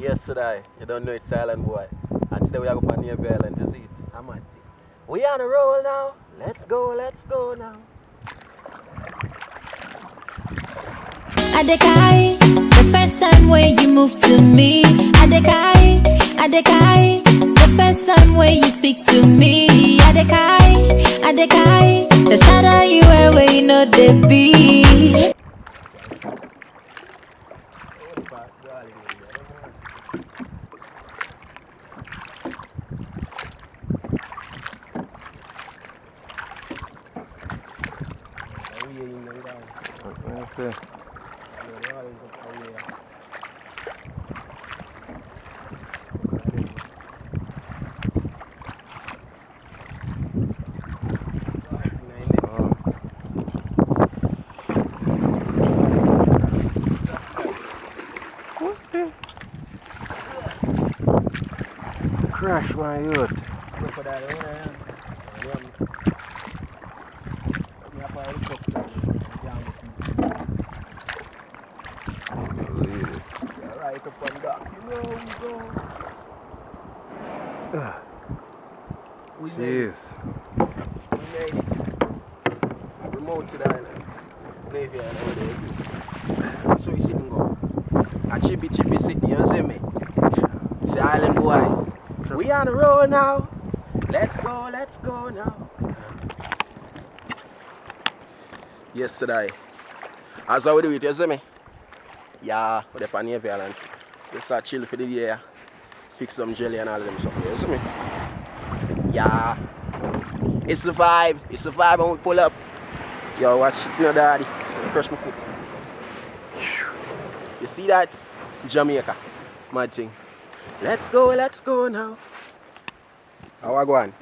Yesterday, you don't know it's Silent Boy. And today we are going to Navy Island to see it. I'm at it. We on a roll now. Let's go now. Adekai, the first time when you move to me. Adekai, the first time when you speak to me. Adekai, the shadow you wear where you know the beat. Crash my youth. Right up on that. We made it. Remote to the island. Navy Island nowadays. So you see him go. A chippy sitting, you see me? It's the Island Boy. We on the road now. Let's go now. Yesterday, as I would do it, you see me? Yeah, we're on Navy Island. Just start chill for the day. Fix some jelly and all of them stuff. You see me? Yeah. It's the vibe when we pull up. Yo, watch it, you know, daddy. Crush my foot. You see that? Jamaica. Mad thing. Let's go now. How I go on?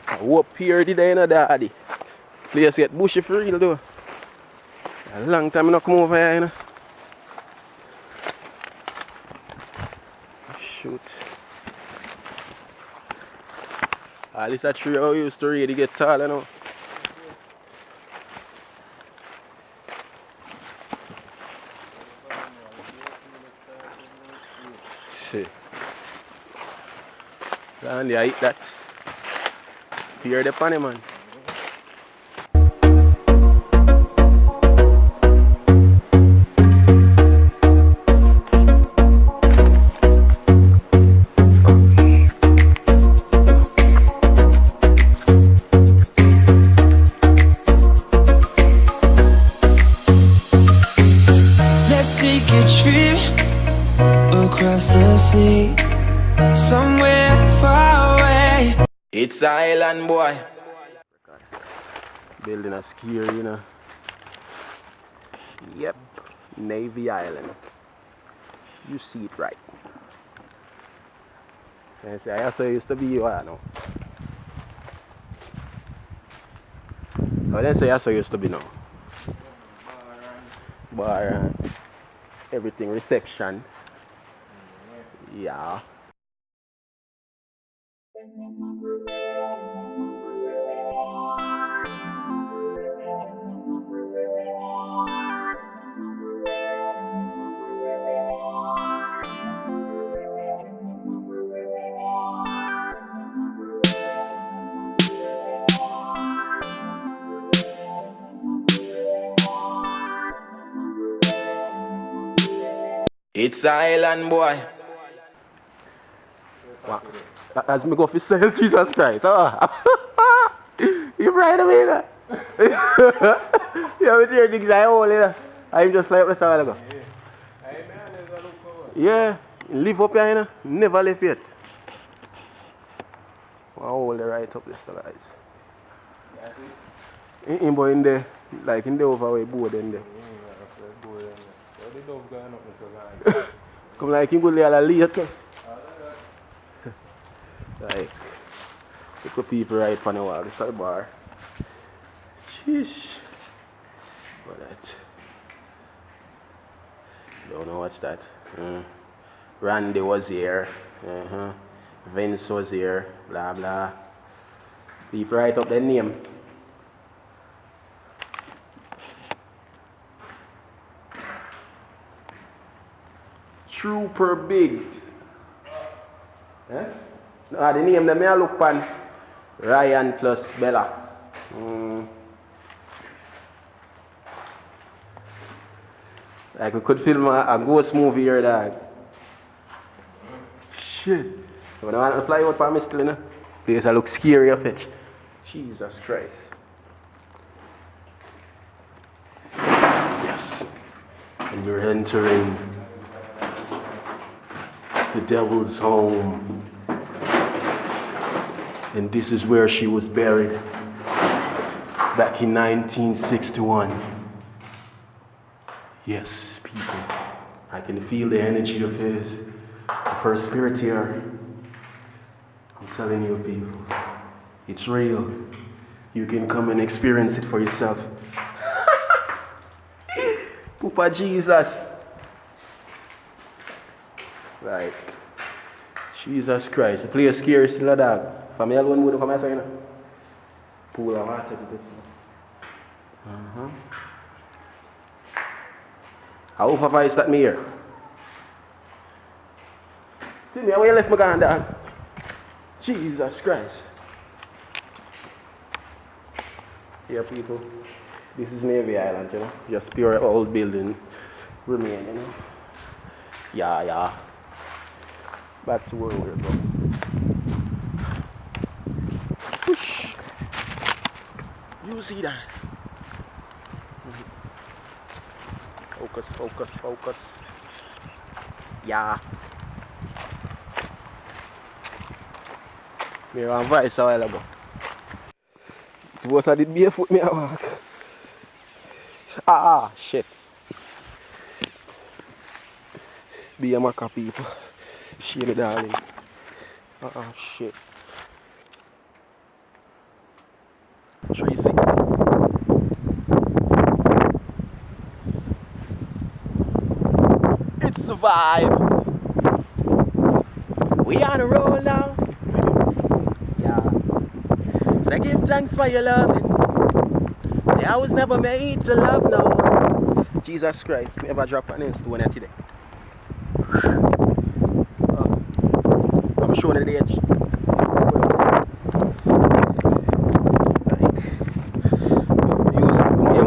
I hope here today, you know, daddy. Place get bushy for real, though. A long time I not come over here, you know. Shoot. At least a tree I used to really get tall, you know. Shit. And I eat that. Here the funny man. Across the sea, somewhere far away. It's Island Boy. Building a skier, you know. Yep, Navy Island. You see it right. And say, I saw it used to be you, I know. I didn't say I saw it used to be now. Bar, everything, reception. Yeah. It's Island Boy. What? As me go for sale, Jesus Christ. You right away, you have to hear things I hold, you know. I'm just like this a while ago. Yeah, live up here, you know. Never left yet. I'll hold it right up this, guys. In there, like in the overway board in there. Come like him go lay a later. Like, look at people right on the wall. This is the bar. Sheesh. What that? Don't know what's that. Randy was here. Vince was here. Blah blah. People write up their name. Super big. Eh? No, the name them I look on Ryan plus Bella. Like we could film a ghost movie here, dog. Shit. When I want to fly out for me still, you know? Place I look scary of it. Jesus Christ. Yes. And we're entering the devil's home. And this is where she was buried back in 1961. Yes, people. I can feel the energy of her spirit here. I'm telling you, people. It's real. You can come and experience it for yourself. Papa Jesus. Right. Jesus Christ. The place scary still a dog. For me alone would come outside, you know. Pool of water to this. How far is that me here? See me, where you left my gun, dog? Jesus Christ. Yeah, people. This is Navy Island, you know. Just pure old building remain, you know. Yeah. Back to where we're going. Whoosh. You see that? Focus. Yeah. Me want voice a while ago. Suppose I did barefoot me a walk. Shit. Be a Maca people. Shame, darling. Shit. 360. It's a vibe. We on a roll now. Yeah. Say give thanks for your loving. Say I was never made to love no. Jesus Christ, me ever drop an stone at today. I'm showing the edge.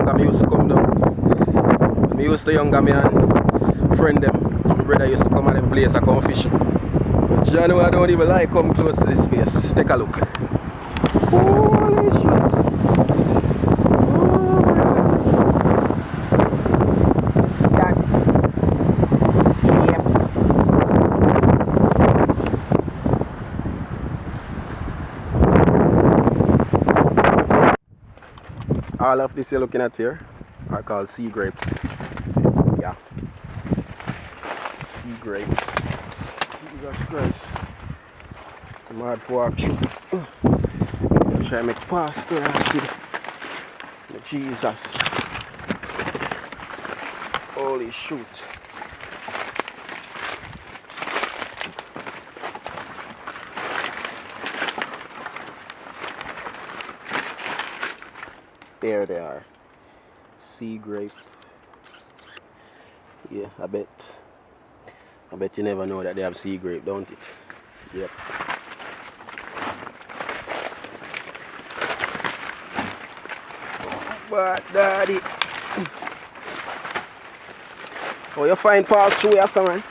Like, me used to come down. Me used to younger me and friend them. My brother used to come at them place and come fishing. But you know I don't even like come close to this space. Take a look. Holy shit. All of this you're looking at here are called sea grapes. Yeah. Sea grapes. Jesus Christ. I'm hard for walk through. Try to make pasta acid. Jesus. Holy shoot. There they are. Sea grape. Yeah, I bet you never know that they have sea grape, don't it? Yep. But daddy. Oh, you find pass through here, son.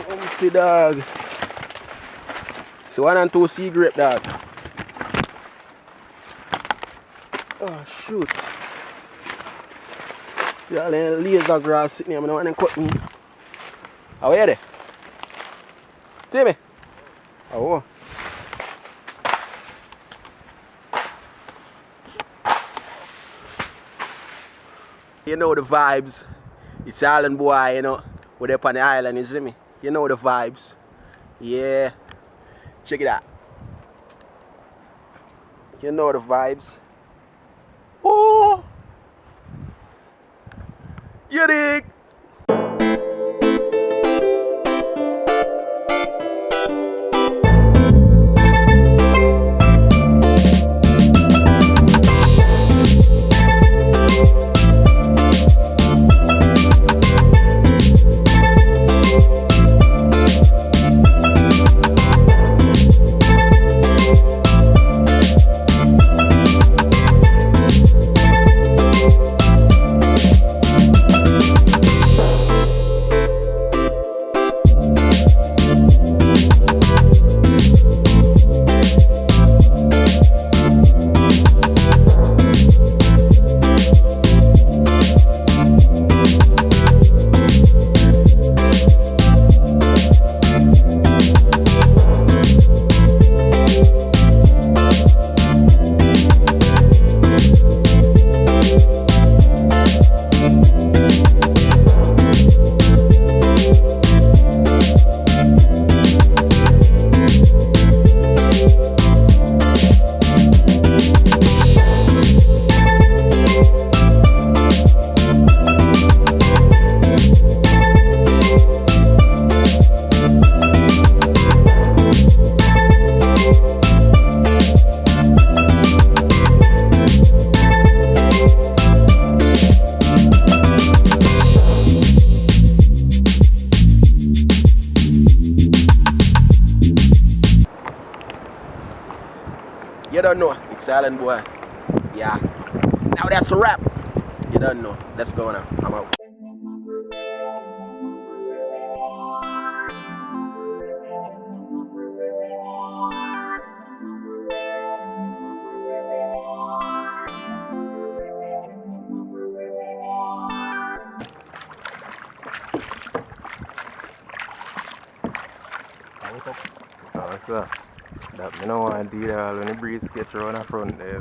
Bumpy dog. So 1 and 2 sea grape, dog. Oh shoot. Yeah, laser grass sitting here, I don't want to cut me. How are you there? See me? Oh. You know the vibes. It's island boy, you know. We're up on the island, you see me? You know the vibes. Yeah. Check it out. You know the vibes. Oh! You dig? You don't know. It's Silent Boy. Yeah. Now that's a wrap. You don't know. Let's go now. I'm out. Oh, sir. That me no want to do that when the breeze get around the front there.